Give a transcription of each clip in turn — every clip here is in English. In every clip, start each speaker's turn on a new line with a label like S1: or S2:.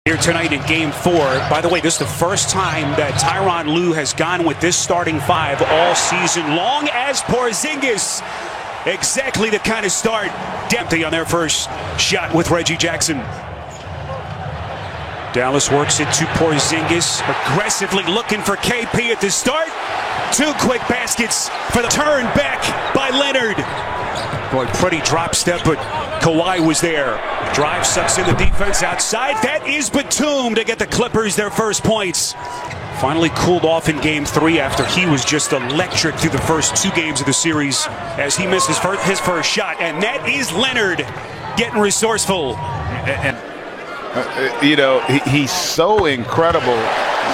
S1: Here tonight in Game 4. By the way, this is the first time that Tyronn Lue has gone with this starting five all season long, as Porzingis. Exactly the kind of start. Dempsey on their first shot with Reggie Jackson. Dallas works it to Porzingis, aggressively looking for KP at the start. Two quick baskets for the turn back by Leonard. Boy, pretty drop step, but Kawhi was there. Drive sucks in the defense outside. That is Batum to get the Clippers their first points. Finally cooled off in Game 3 after he was just electric through the first two games of the series as he missed his first shot. And that is Leonard getting resourceful.
S2: He's so incredible.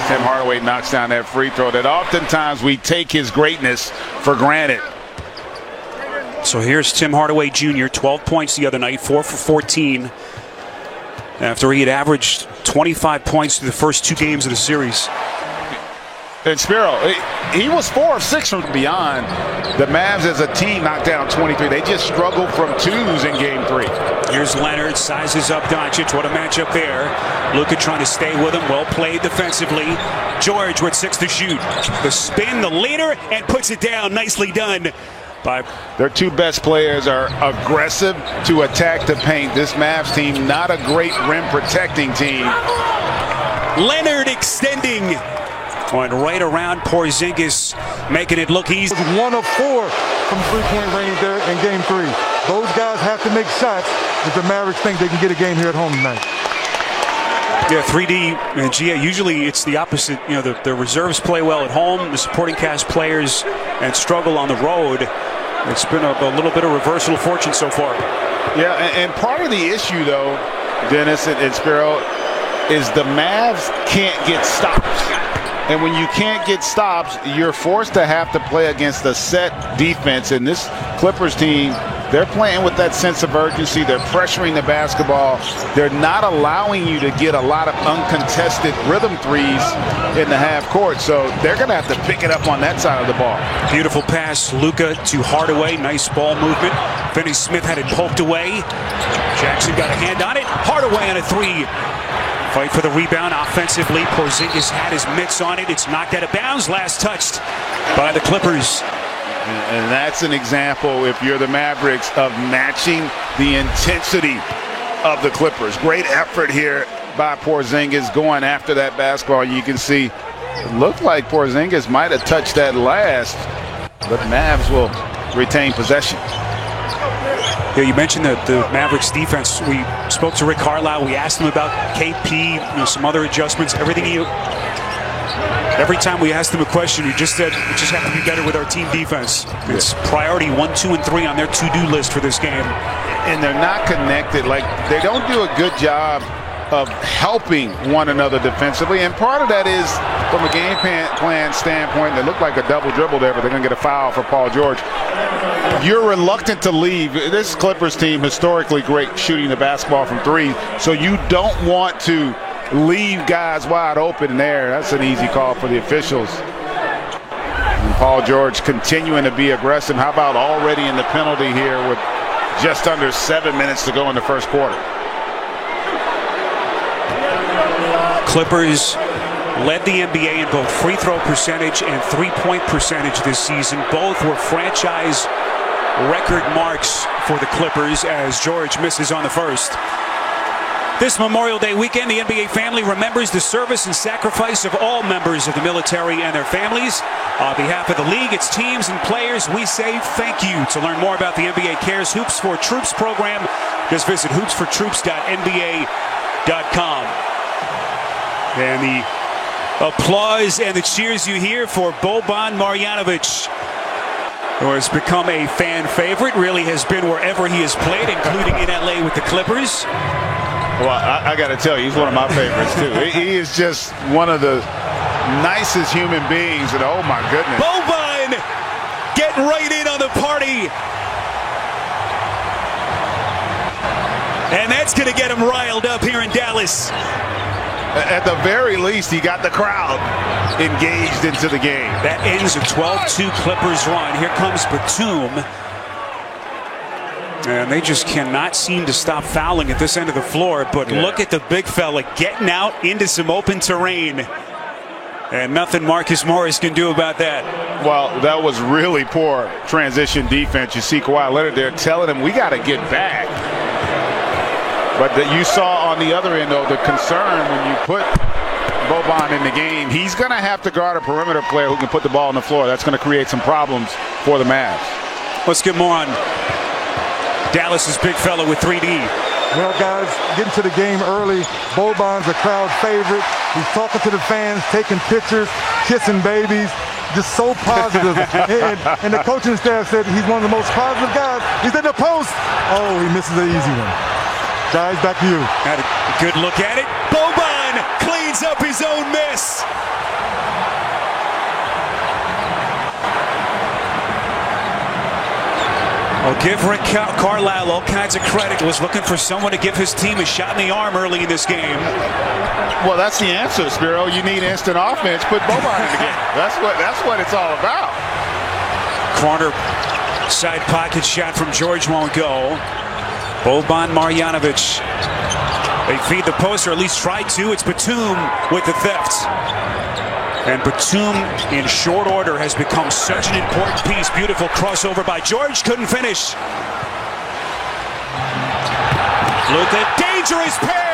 S2: Tim Hardaway knocks down that free throw that oftentimes we take his greatness for granted.
S1: So here's Tim Hardaway Jr., 12 points the other night, 4 for 14. After he had averaged 25 points through the first two games of the series.
S2: And Spiro, he was 4 of 6 from beyond. The Mavs as a team knocked down 23. They just struggled from twos in Game 3.
S1: Here's Leonard, sizes up Doncic. What a matchup there. Luka trying to stay with him. Well played defensively. George with 6 to shoot. The spin, the leader, and puts it down. Nicely done.
S2: Their two best players are aggressive to attack the paint. This Mavs team, not a great rim protecting team.
S1: Leonard extending. Went right around Porzingis, making it look easy.
S3: 1 of 4 from three-point range there in Game 3. Those guys have to make shots if the Mavericks think they can get a game here at home tonight.
S1: Yeah, 3D and GA, usually it's the opposite. You know, the reserves play well at home, the supporting cast players and struggle on the road. It's been a little bit of reversal of fortune so far.
S2: Yeah, and part of the issue, though, Dennis and Spiro, is the Mavs can't get stops. And when you can't get stops, you're forced to have to play against a set defense. And this Clippers team, they're playing with that sense of urgency. They're pressuring the basketball. They're not allowing you to get a lot of uncontested rhythm threes in the half court. So they're going to have to pick it up on that side of the ball.
S1: Beautiful pass, Luka to Hardaway. Nice ball movement. Finney-Smith had it poked away. Jackson got a hand on it. Hardaway on a three. Fight for the rebound offensively. Porzingis had his mitts on it. It's knocked out of bounds. Last touched by the Clippers.
S2: And that's an example, if you're the Mavericks, of matching the intensity of the Clippers. Great effort here by Porzingis going after that basketball. You can see it looked like Porzingis might have touched that last, but Mavs will retain possession.
S1: Yeah, you mentioned the Mavericks defense. We spoke to Rick Carlisle. We asked him about KP, some other adjustments, everything. Every time we asked him a question, he just said, we just have to be better with our team defense. It's priority 1, 2, and 3 on their to-do list for this game.
S2: And they're not connected. Like, they don't do a good job of helping one another defensively. And part of that is, from a game plan standpoint, they look like a double dribble there, but they're going to get a foul for Paul George. You're reluctant to leave. This Clippers team, historically great shooting the basketball from 3, so you don't want to leave guys wide open in there. That's an easy call for the officials. And Paul George continuing to be aggressive. How about already in the penalty here with just under 7 minutes to go in the first quarter?
S1: Clippers led the NBA in both free throw percentage and three-point percentage this season. Both were franchise record marks for the Clippers as George misses on the first. This Memorial Day weekend, the NBA family remembers the service and sacrifice of all members of the military and their families. On behalf of the league, its teams, and players, we say thank you. To learn more about the NBA Cares Hoops for Troops program, just visit hoopsfortroops.nba.com. And the applause and the cheers you hear for Boban Marjanovic, who has become a fan favorite, really has been wherever he has played, including in LA with the Clippers.
S2: Well, I got to tell you, he's one of my favorites, too. He is just one of the nicest human beings, and oh, my goodness.
S1: Boban getting right in on the party. And that's going to get him riled up here in Dallas.
S2: At the very least, he got the crowd engaged into the game.
S1: That ends a 12-2 Clippers run. Here comes Batum. And they just cannot seem to stop fouling at this end of the floor. But look at the big fella getting out into some open terrain. And nothing Marcus Morris can do about that.
S2: Well, that was really poor transition defense. You see Kawhi Leonard there telling him, we got to get back. But you saw on the other end, though, the concern when you put Boban in the game. He's going to have to guard a perimeter player who can put the ball on the floor. That's going to create some problems for the Mavs.
S1: Let's get more on Dallas's big fella with 3D.
S3: Well, guys, getting to the game early. Boban's a crowd favorite. He's talking to the fans, taking pictures, kissing babies. Just so positive. and the coaching staff said he's one of the most positive guys. He's in the post. Oh, he misses an easy one. Guys, back to you.
S1: Had a good look at it. Boban cleans up his own miss. I'll give Rick Carlisle all kinds of credit. Was looking for someone to give his team a shot in the arm early in this game.
S2: Well, that's the answer, Spiro. You need instant offense. Put Boban in the game. That's what it's all about.
S1: Corner side pocket shot from George won't go. Boban Marjanovic. They feed the post, or at least try to. It's Batum with the theft. And Batum, in short order, has become such an important piece. Beautiful crossover by George. Couldn't finish. Luka, dangerous pass.